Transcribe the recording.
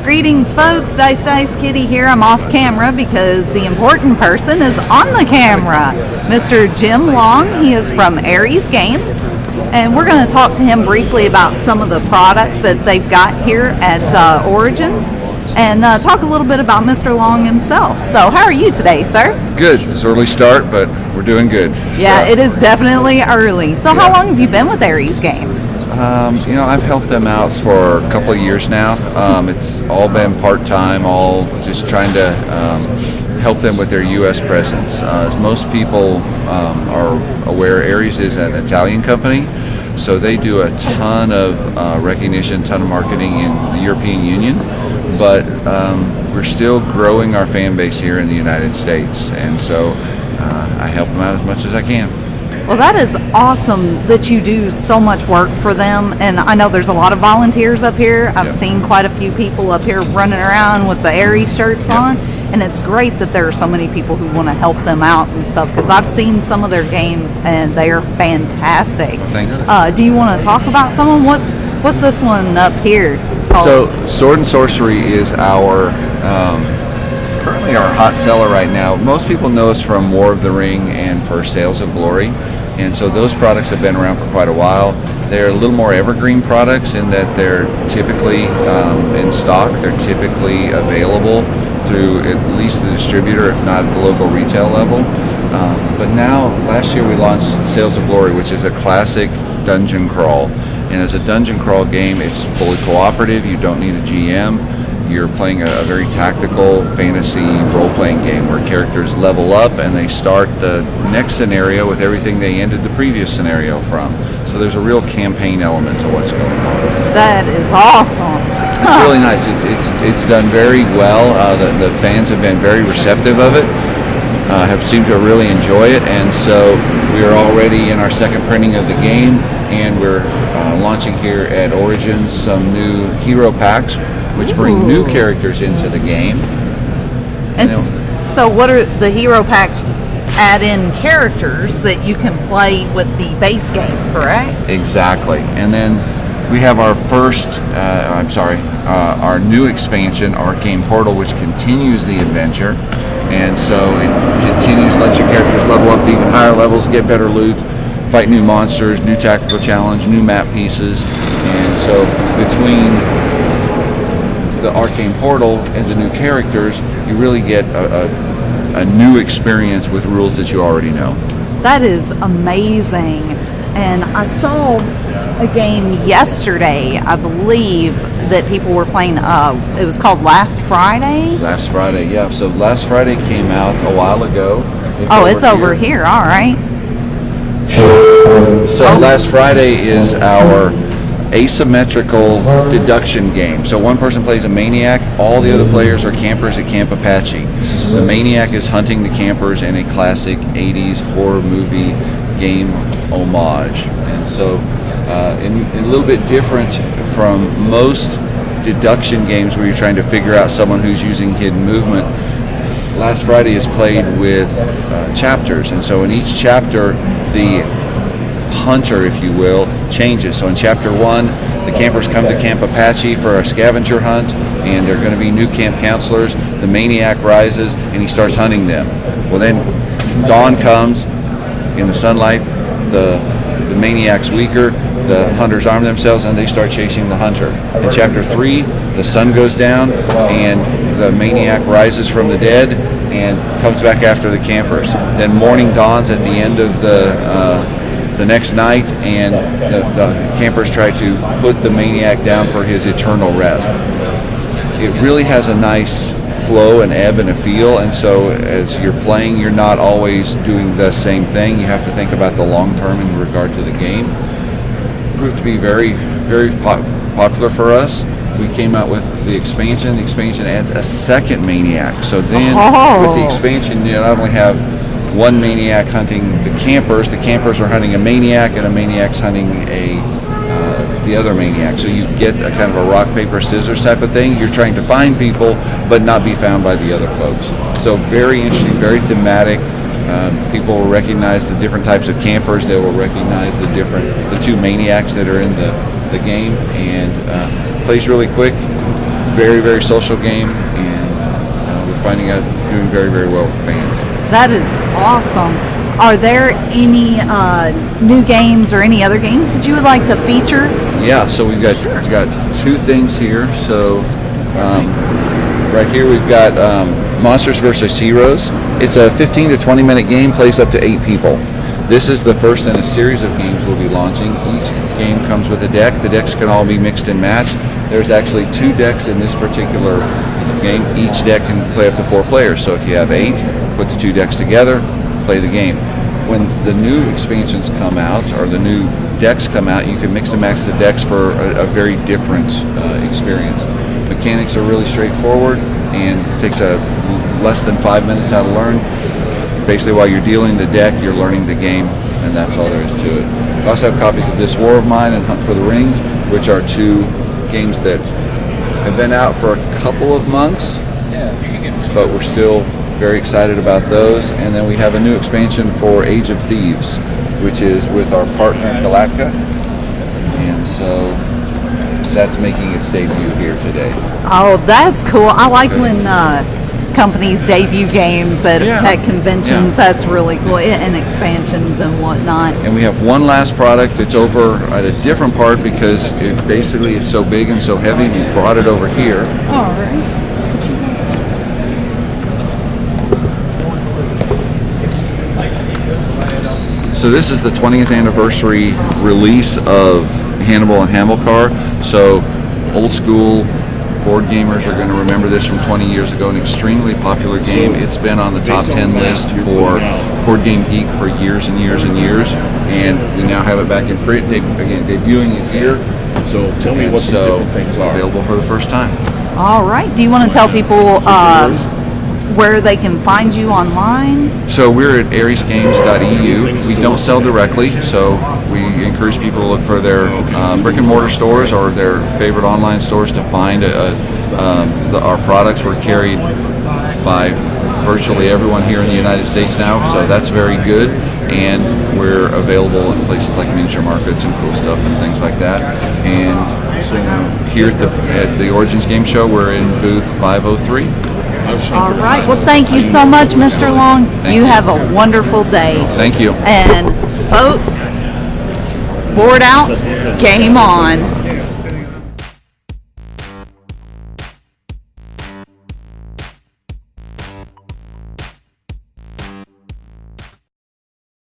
Greetings, folks. Dice Kitty here. I'm off camera because the important person is on the camera. Mr. Jim Long. He is from Aries Games, and we're going to talk to him briefly about some of the product that they've got here at Origins, and talk a little bit about Mr. Long himself. So, how are you today, sir? Good. It's an early start, but we're doing good. Yeah, it is definitely early. So, how long have you been with Aries Games? I've helped them out for a couple of years now. It's all been part-time, all just trying to help them with their U.S. presence. As most people are aware, Aries is an Italian company, so they do a ton of recognition, ton of marketing in the European Union, but we're still growing our fan base here in the United States, and so I help them out as much as I can. Well, that is awesome that you do so much work for them, and I know there's a lot of volunteers up here. I've seen quite a few people up here running around with the Aries shirts on, and it's great that there are so many people who want to help them out and stuff, because I've seen some of their games and they are fantastic. Thank you. Do you want to talk about some of them? What's this one up here? So Sword and Sorcery is our currently our hot seller right now. Most people know us from War of the Ring and for Sales of Glory, and so those products have been around for quite a while. They're a little more evergreen products in that they're typically in stock. They're typically available through at least the distributor, if not at the local retail level. But now, last year we launched Sales of Glory, which is a classic dungeon crawl. And as a dungeon crawl game, it's fully cooperative. You don't need a GM. You're playing a very tactical fantasy role-playing game where characters level up and they start the next scenario with everything they ended the previous scenario from. So there's a real campaign element to what's going on. That is awesome. It's really nice. It's done very well. The fans have been very receptive of it. Have seemed to really enjoy it, and so we are already in our second printing of the game, and we're launching here at Origins some new hero packs, which bring new characters into the game. And so what are the hero packs? Add in characters that you can play with the base game, correct? Exactly. And then we have our our new expansion, Arcane Portal, which continues the adventure. And so it continues to let your characters level up to even higher levels, get better loot, fight new monsters, new tactical challenge, new map pieces. And so between the Arcane Portal and the new characters, you really get a new experience with rules that you already know. That is amazing. And I saw a game yesterday, I believe, that people were playing. It was called Last Friday. Last Friday, yeah. So Last Friday came out a while ago. It's over here. All right. So Last Friday is our asymmetrical deduction game. So one person plays a maniac, all the other players are campers at Camp Apache. The maniac is hunting the campers in a classic 80s horror movie game homage. And so a little bit different from most deduction games where you're trying to figure out someone who's using hidden movement. Last Friday is played with chapters, and so in each chapter the hunter, if you will, changes. So in chapter 1, the campers come to Camp Apache for a scavenger hunt, and they're going to be new camp counselors. The maniac rises and he starts hunting them. Well, then dawn comes in the sunlight, the maniac's weaker, the hunters arm themselves and they start chasing the hunter. In chapter 3, the sun goes down and the maniac rises from the dead and comes back after the campers. Then morning dawns at the end of the next night, and the campers try to put the maniac down for his eternal rest. It really has a nice flow and ebb and a feel, and so as you're playing, you're not always doing the same thing. You have to think about the long term in regard to the game. It proved to be very, very popular for us. We came out with the expansion. The expansion adds a second maniac. So then with the expansion, you not only have one maniac hunting the campers are hunting a maniac, and a maniac's hunting the other maniac. So you get a kind of a rock, paper, scissors type of thing. You're trying to find people, but not be found by the other folks. So very interesting, very thematic. People will recognize the different types of campers. They will recognize the two maniacs that are in the game, and plays really quick. very, very social game, and we're finding out doing very, very well with fans. That is awesome. Are there any new games or any other games that you would like to feature? Yeah, so we've got two things here. So right here we've got Monsters vs. Heroes. It's a 15 to 20 minute game, plays up to 8 people. This is the first in a series of games we'll be launching. Each game comes with a deck. The decks can all be mixed and matched. There's actually 2 decks in this particular game. Each deck can play up to 4 players. So if you have 8, put the 2 decks together, play the game. When the new expansions come out, or the new decks come out, you can mix and match the decks for a very different experience. Mechanics are really straightforward, and it takes less than 5 minutes how to learn. Basically, while you're dealing the deck, you're learning the game, and that's all there is to it. We also have copies of This War of Mine and Hunt for the Rings, which are 2 games that have been out for a couple of months, but we're still very excited about those. And then we have a new expansion for Age of Thieves, which is with our partner Galactica, and so that's making its debut here today. Oh, that's cool. I like when companies debut games at conventions. Yeah. That's really cool, and expansions and whatnot. And we have one last product that's over at a different part because it's so big and so heavy. We brought it over here. All right. So this is the 20th anniversary release of Hannibal and Hamilcar. So old school board gamers are going to remember this from 20 years ago, an extremely popular game. It's been on the top 10 list for Board Game Geek for years and years and years, and we now have it back in print, again, debuting it here. So tell me what the different things are. Available for the first time. All right. Do you want to tell people where they can find you online? So we're at ariesgames.eu. We don't sell directly, so we encourage people to look for their brick and mortar stores or their favorite online stores to find our products. We're carried by virtually everyone here in the United States now, so that's very good. And we're available in places like miniature markets and cool stuff and things like that. And here at the Origins Game Show, we're in booth 503. All right. Well, thank you so much, Mr. Long. You have a wonderful day. Thank you. And folks, board out, game on.